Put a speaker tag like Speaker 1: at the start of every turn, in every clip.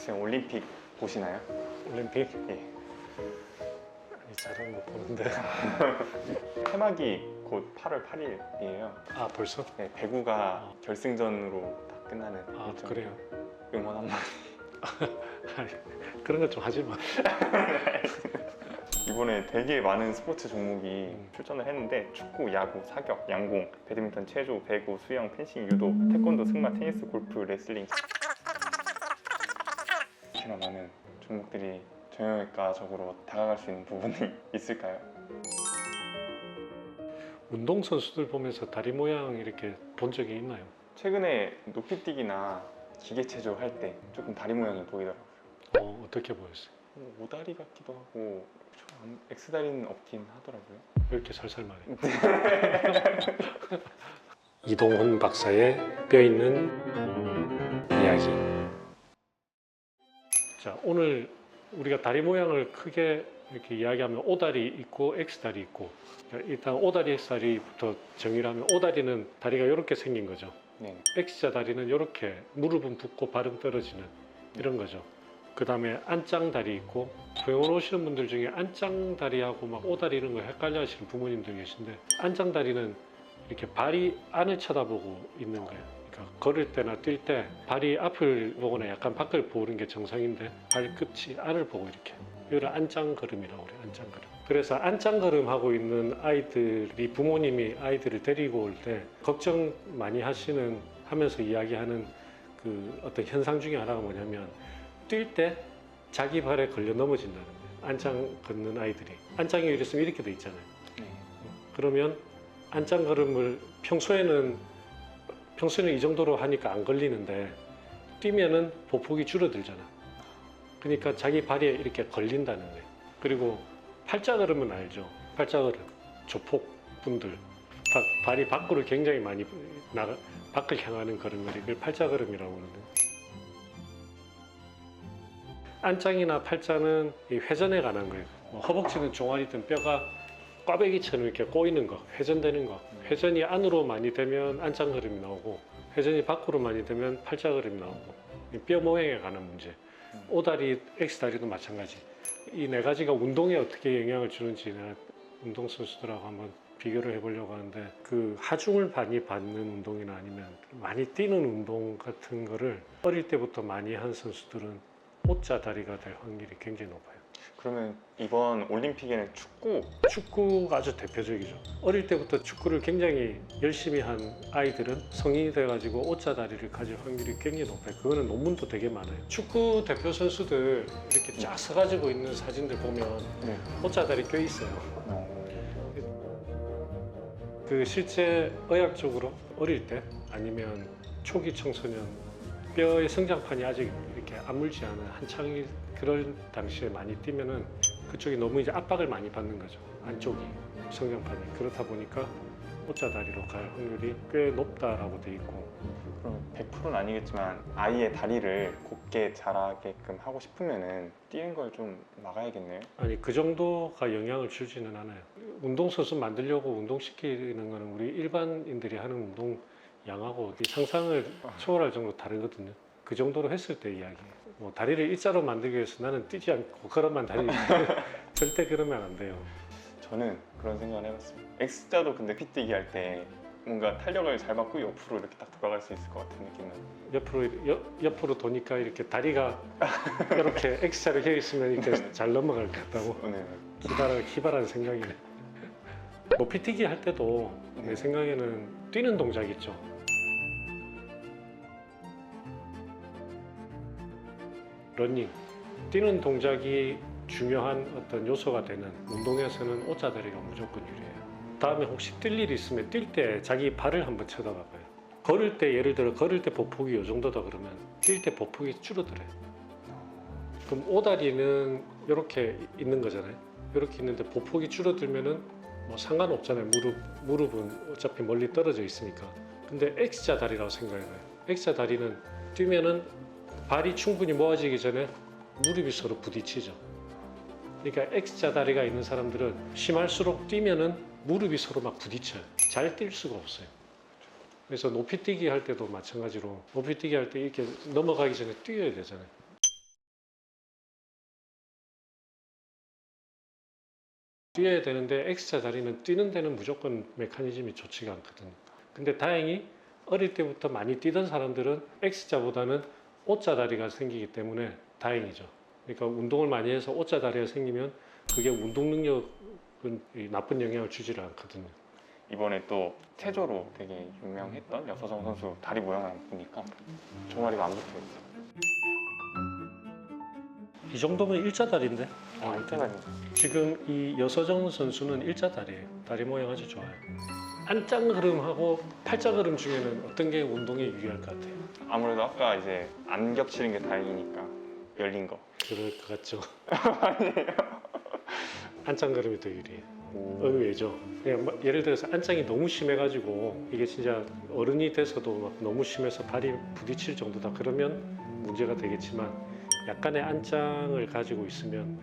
Speaker 1: 혹시 올림픽 보시나요?
Speaker 2: 올림픽?
Speaker 1: 예.
Speaker 2: 아니, 잘은 못 보는데.
Speaker 1: 폐막이 곧 8월 8일이에요.
Speaker 2: 아, 벌써?
Speaker 1: 네, 배구가 결승전으로 다 끝나는
Speaker 2: 아,
Speaker 1: 일정.
Speaker 2: 그래요?
Speaker 1: 응원 한마디.
Speaker 2: 아니, 그런 거 좀 하지 마.
Speaker 1: 이번에 되게 많은 스포츠 종목이 출전을 했는데 축구, 야구, 사격, 양궁, 배드민턴, 체조, 배구, 수영, 펜싱, 유도, 태권도, 승마, 테니스, 골프, 레슬링 이렇게나 많은 종목들이 정형외과적으로 다가갈 수 있는 부분이 있을까요?
Speaker 2: 운동선수들 보면서 다리 모양 이렇게 본 적이 있나요?
Speaker 1: 최근에 높이뛰기나 기계체조 할 때 조금 다리 모양이 보이더라고요.
Speaker 2: 어떻게 보였어요?
Speaker 1: 오다리 같기도 하고 X다리는 없긴 하더라고요.
Speaker 2: 왜 이렇게 살살 말해? 이동훈 박사의 뼈있는 이야기. 자, 오늘 우리가 다리 모양을 크게 이렇게 이야기하면 O다리 있고 X다리 있고, 일단 O다리 X다리부터 정의를 하면 O다리는 다리가 이렇게 생긴 거죠.
Speaker 1: 네.
Speaker 2: X자 다리는 이렇게 무릎은 붓고 발은 떨어지는 이런 거죠. 그 다음에 안짱다리 있고, 병원 오시는 분들 중에 안짱다리하고 막 오다리 이런 거 헷갈려 하시는 부모님들 계신데, 안짱다리는 이렇게 발이 안을 쳐다보고 있는 거예요. 그러니까 걸을 때나 뛸 때 발이 앞을 보거나 약간 밖을 보는 게 정상인데 발끝이 안을 보고 이렇게, 이걸 안짱걸음이라고 그래요. 안짱걸음. 그래서 안짱걸음 하고 있는 아이들이, 부모님이 아이들을 데리고 올 때 걱정 많이 하면서 이야기하는 그 어떤 현상 중에 하나가 뭐냐면, 뛸 때 자기 발에 걸려 넘어진다는 거예요. 안짱 걷는 아이들이. 안짱이 이랬으면 이렇게 돼 있잖아요.
Speaker 1: 네.
Speaker 2: 그러면 안짱 걸음을 평소에는 이 정도로 하니까 안 걸리는데, 뛰면은 보폭이 줄어들잖아. 그러니까 자기 발에 이렇게 걸린다는 거예요. 그리고 팔자 걸음은 알죠? 팔자 걸음, 조폭 분들 발이 밖으로 굉장히 많이 밖을 향하는 걸음을 이걸 팔자 걸음이라고 하는데, 안짱이나 팔자는 이 회전에 관한 거예요. 허벅지는 종아리든 뼈가 꽈배기처럼 이렇게 꼬이는 거, 회전되는 거. 회전이 안으로 많이 되면 안짱걸음이 나오고, 회전이 밖으로 많이 되면 팔자걸음이 나오고. 뼈 모양에 관한 문제. O다리, X다리도 마찬가지. 이 네 가지가 운동에 어떻게 영향을 주는지 내가 운동선수들하고 한번 비교를 해보려고 하는데, 그 하중을 많이 받는 운동이나 아니면 많이 뛰는 운동 같은 거를 어릴 때부터 많이 한 선수들은 O자 다리가 될 확률이 굉장히 높아요.
Speaker 1: 그러면 이번 올림픽에는
Speaker 2: 축구가 아주 대표적이죠. 어릴 때부터 축구를 굉장히 열심히 한 아이들은 성인이 돼가지고 O자 다리를 가질 확률이 굉장히 높아요. 그거는 논문도 되게 많아요. 축구 대표 선수들 이렇게 쫙 서가지고 있는 사진들 보면
Speaker 1: 네.
Speaker 2: O자 다리 껴 있어요. 그 실제 의학적으로 어릴 때 아니면 초기 청소년 뼈의 성장판이 아직 이렇게 아물지 않은 한창이 그럴 당시에 많이 뛰면은 그쪽이 너무 이제 압박을 많이 받는 거죠. 안쪽이 성장판이. 그렇다 보니까 O자 다리로 갈 확률이 꽤 높다라고 돼 있고.
Speaker 1: 그럼 100%는 아니겠지만 아이의 다리를 곱게 자라게끔 하고 싶으면은 뛰는 걸 좀 막아야겠네요.
Speaker 2: 아니, 그 정도가 영향을 주지는 않아요. 운동선수 만들려고 운동시키는 거는 우리 일반인들이 하는 운동 양하고 상상을 초월할 정도 다르거든요. 그 정도로 했을 때 이야기예요. 뭐 다리를 일자로 만들기 위해서 나는 뛰지 않고 걸어만 다니는 절대 그러면 안 돼요.
Speaker 1: 저는 그런 생각을 해봤습니다. X자도 근데 피뛰기 할 때 뭔가 탄력을 잘 받고 옆으로 이렇게 딱 돌아갈 수 있을 것 같은 느낌은.
Speaker 2: 옆으로 도니까 이렇게 다리가 이렇게 X자로 휘어 있으면 이렇게 잘 넘어갈 것 같다고.
Speaker 1: 네.
Speaker 2: 기발한 생각이네. 높이뛰기 할 때도 내 생각에는 뛰는 동작 있죠. 러닝, 뛰는 동작이 중요한 어떤 요소가 되는 운동에서는 O자 다리가 무조건 유리해요. 다음에 혹시 뛸 일이 있으면 뛸 때 자기 발을 한번 쳐다봐봐요. 걸을 때, 예를 들어 걸을 때 보폭이 이 정도다 그러면 뛸 때 보폭이 줄어들어요. 그럼 O다리는 이렇게 있는 거잖아요. 이렇게 있는데 보폭이 줄어들면은 뭐 상관없잖아요. 무릎은 어차피 멀리 떨어져 있으니까. 근데 X자 다리라고 생각해봐요. X자 다리는 뛰면은 발이 충분히 모아지기 전에 무릎이 서로 부딪히죠. 그러니까 X자 다리가 있는 사람들은 심할수록 뛰면은 무릎이 서로 막 부딪혀요. 잘 뛸 수가 없어요. 그래서 높이뛰기 할 때도 마찬가지로 높이뛰기 할 때 이렇게 넘어가기 전에 뛰어야 되잖아요. 뛰어야 되는데 X자 다리는 뛰는 데는 무조건 메커니즘이 좋지가 않거든요. 근데 다행히 어릴 때부터 많이 뛰던 사람들은 X자보다는 O자 다리가 생기기 때문에 다행이죠. 그러니까 운동을 많이 해서 O자 다리가 생기면 그게 운동 능력은 나쁜 영향을 주지를 않거든요.
Speaker 1: 이번에 또 체조로 되게 유명했던 여서정 선수 다리 모양을 보니까 종아리가 안 붙어있어.
Speaker 2: 이 정도면 일자 다리인데?
Speaker 1: 일자다리.
Speaker 2: 지금 이 여서정 선수는 일자 다리예요. 다리 모양 아주 좋아요. 안짱걸음하고 팔자걸음 중에는 어떤 게 운동에 유리할 것 같아요?
Speaker 1: 아무래도 아까 이제 안 겹치는 게 다행이니까 열린 거.
Speaker 2: 그럴 것 같죠? 안짱걸음이 더 유리해요. 의외죠. 그냥 예를 들어서 안짱이 너무 심해가지고 이게 진짜 어른이 돼서도 막 너무 심해서 발이 부딪힐 정도다 그러면 문제가 되겠지만 약간의 안짱을 가지고 있으면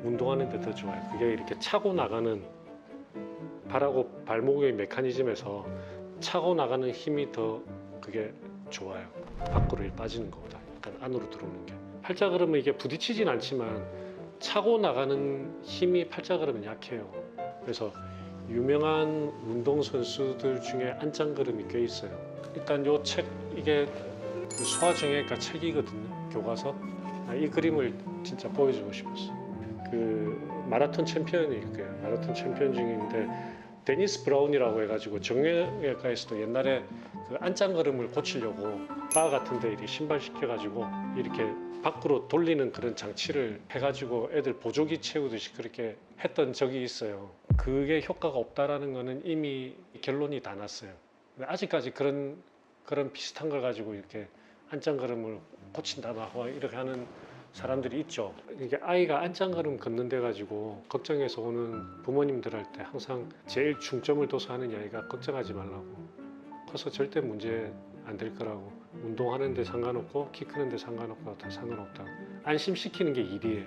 Speaker 2: 운동하는 데 더 좋아요. 그게 이렇게 차고 나가는 발하고 발목의 메커니즘에서 차고 나가는 힘이 더 그게 좋아요. 밖으로 빠지는 것보다 약간 안으로 들어오는 게. 팔자걸음은 이게 부딪히진 않지만 차고 나가는 힘이 팔자걸음은 약해요. 그래서 유명한 운동선수들 중에 안짱걸음이 꽤 있어요. 일단 요 책 이게 그 소아정형외과 책이거든요. 교과서. 이 그림을 진짜 보여주고 싶었어요. 그 마라톤 챔피언일 거예요. 마라톤 챔피언 중인데 데니스 브라운이라고 해가지고 정형외과에서도 옛날에 그 안짱걸음을 고치려고 바 같은데 이렇게 신발 시켜가지고 이렇게 밖으로 돌리는 그런 장치를 해가지고 애들 보조기 채우듯이 그렇게 했던 적이 있어요. 그게 효과가 없다라는 거는 이미 결론이 다 났어요. 근데 아직까지 그런 비슷한 걸 가지고 이렇게 안짱걸음을 고친다나 이렇게 하는 사람들이 있죠. 이게 아이가 안짱걸음 걷는 데 가지고 걱정해서 오는 부모님들 할 때 항상 제일 중점을 둬서 하는 이야기가 걱정하지 말라고. 커서 절대 문제 안 될 거라고. 운동하는 데 상관없고 키 크는 데 상관없고 다 상관없다. 안심시키는 게 일이에요.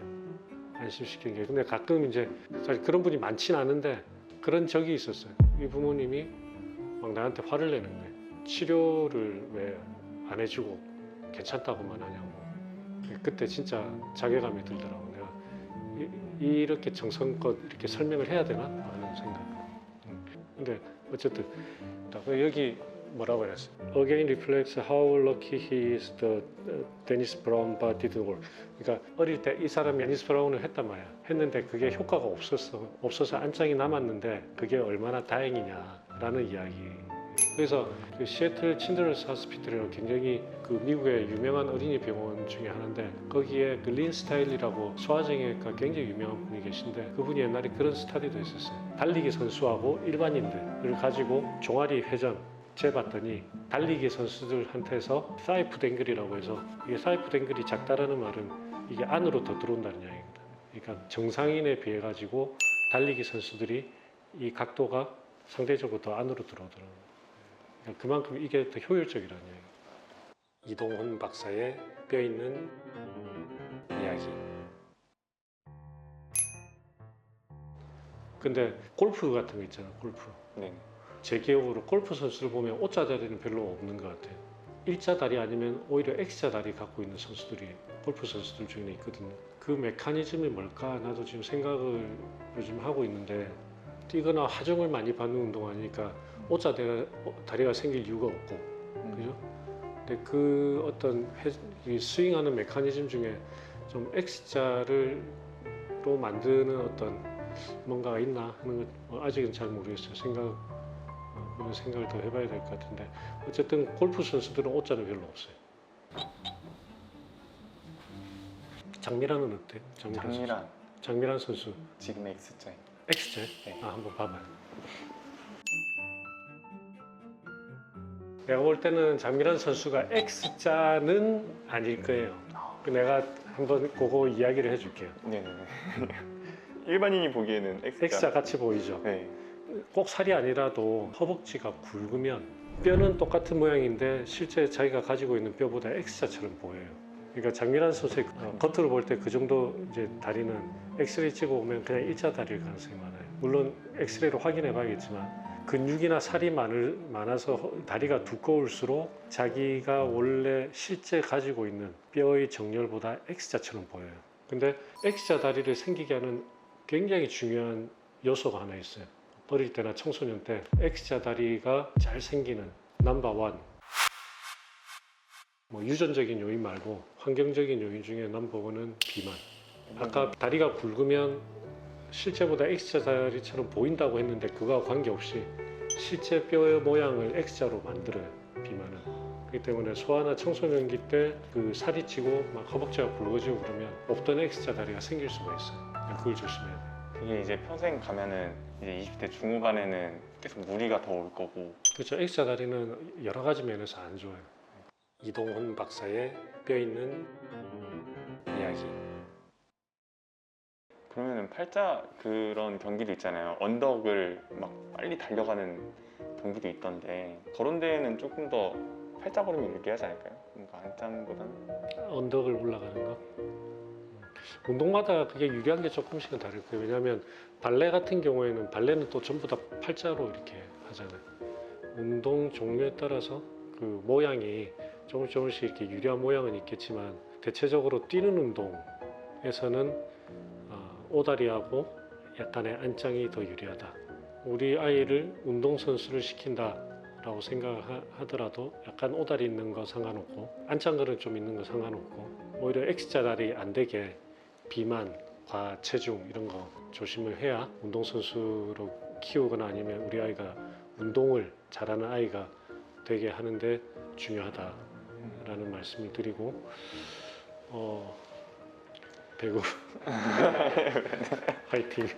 Speaker 2: 안심시키는 게. 근데 가끔 이제 사실 그런 분이 많진 않은데 그런 적이 있었어요. 이 부모님이 막 나한테 화를 내는 거예요. 치료를 왜 안 해주고 괜찮다고만 하냐고. 그때 진짜 자괴감이 들더라고. 내가 이렇게 정성껏 이렇게 설명을 해야 되나 하는 생각. 근데 어쨌든 여기 뭐라고 그랬어요? Again reflects how lucky he is the Dennis Brown but didn't work. 그러니까 어릴 때 이 사람이 데니스 브라운을 했단 말이야. 했는데 그게 효과가 없어서 안짱이 남았는데 그게 얼마나 다행이냐라는 이야기. 그래서 그 시애틀 친드러스 하스피털이라고 굉장히 그 미국의 유명한 어린이 병원 중에 하나인데 거기에 그 린 스타일이라고 소아정형외과 굉장히 유명한 분이 계신데 그분이 옛날에 그런 스타디도 있었어요. 달리기 선수하고 일반인들을 가지고 종아리 회전 재봤더니 달리기 선수들한테서 사이프 댕글이라고 해서 이게 사이프 댕글이 작다라는 말은 이게 안으로 더 들어온다는 이야기입니다. 그러니까 정상인에 비해 가지고 달리기 선수들이 이 각도가 상대적으로 더 안으로 들어오더라고요. 그러니까 그만큼 이게 더 효율적이라는 이야기. 이동훈 박사의 뼈 있는 이야기. 근데 골프 같은 거 있잖아, 골프.
Speaker 1: 네.
Speaker 2: 제 기억으로 골프 선수를 보면 O자 다리는 별로 없는 것 같아요. 일자 다리 아니면 오히려 X자 다리 갖고 있는 선수들이 골프 선수들 중에 있거든요. 그 메커니즘이 뭘까 나도 지금 생각을 요즘 하고 있는데 뛰거나 하중을 많이 받는 운동 아니니까 O자 다리가 생길 이유가 없고 그죠? 근데 그 어떤 스윙하는 메커니즘 중에 좀 X자로 만드는 어떤 뭔가가 있나 하는 건 아직은 잘 모르겠어요. 그런 생각을 더 해봐야 될 것 같은데 어쨌든 골프 선수들은 O자는 별로 없어요. 장미란은 어때? 장미란 선수
Speaker 1: 지금 X자.
Speaker 2: X자?
Speaker 1: 네.
Speaker 2: 한번 봐봐요. 내가 볼 때는 장미란 선수가 X자는 아닐 거예요. 내가 한번 그거 이야기를 해줄게요.
Speaker 1: 네네네. 일반인이 보기에는
Speaker 2: X자 같이 보이죠?
Speaker 1: 네.
Speaker 2: 꼭 살이 아니라도 허벅지가 굵으면 뼈는 똑같은 모양인데 실제 자기가 가지고 있는 뼈보다 X자처럼 보여요. 그러니까 장미란 선수의 겉으로 볼 때 그 정도 이제 다리는 엑스레이 찍어보면 그냥 일자 다리일 가능성이 많아요. 물론 엑스레이로 확인해 봐야겠지만 근육이나 살이 많아서 다리가 두꺼울수록 자기가 원래 실제 가지고 있는 뼈의 정렬보다 X자처럼 보여요. 근데 X자 다리를 생기게 하는 굉장히 중요한 요소가 하나 있어요. 어릴 때나 청소년 때 X자 다리가 잘 생기는 넘버원, 뭐 유전적인 요인 말고 환경적인 요인 중에 넘버원은 비만. 아까 다리가 굵으면 실제보다 X자 다리처럼 보인다고 했는데 그거와 관계없이 실제 뼈의 모양을 X자로 만들어요. 비만은. 그렇기 때문에 소아나 청소년기 때 그 살이 찌고 막 허벅지가 굵어지고 그러면 없던 X자 다리가 생길 수가 있어요. 그걸 조심해야 돼요.
Speaker 1: 그게 이제 평생 가면은 이제 20대 중후반에는 계속 무리가 더 올 거고.
Speaker 2: 그렇죠. X자 다리는 여러 가지 면에서 안 좋아요. 이동훈 박사의 뼈 있는 이야기.
Speaker 1: 그러면은 팔자 그런 경기도 있잖아요. 언덕을 막 빨리 달려가는 경기도 있던데 그런 데에는 조금 더 팔자 걸음이 유리하지 않을까요? 뭔가 안짱보다는.
Speaker 2: 언덕을 올라가는 거. 운동마다 그게 유리한 게 조금씩은 다를 거예요. 왜냐하면 발레 같은 경우에는 발레는 또 전부 다 팔자로 이렇게 하잖아요. 운동 종류에 따라서 그 모양이 조금씩 이렇게 유리한 모양은 있겠지만 대체적으로 뛰는 운동에서는 오다리하고 약간의 안짱이 더 유리하다. 우리 아이를 운동선수를 시킨다라고 생각하더라도 약간 오다리 있는 거 상관없고 안짱거는 좀 있는 거 상관없고 오히려 X자 다리 안 되게 비만, 과체중 이런 거 조심을 해야 운동선수로 키우거나 아니면 우리 아이가 운동을 잘하는 아이가 되게 하는데 중요하다라는 말씀을 드리고 배구 화이팅.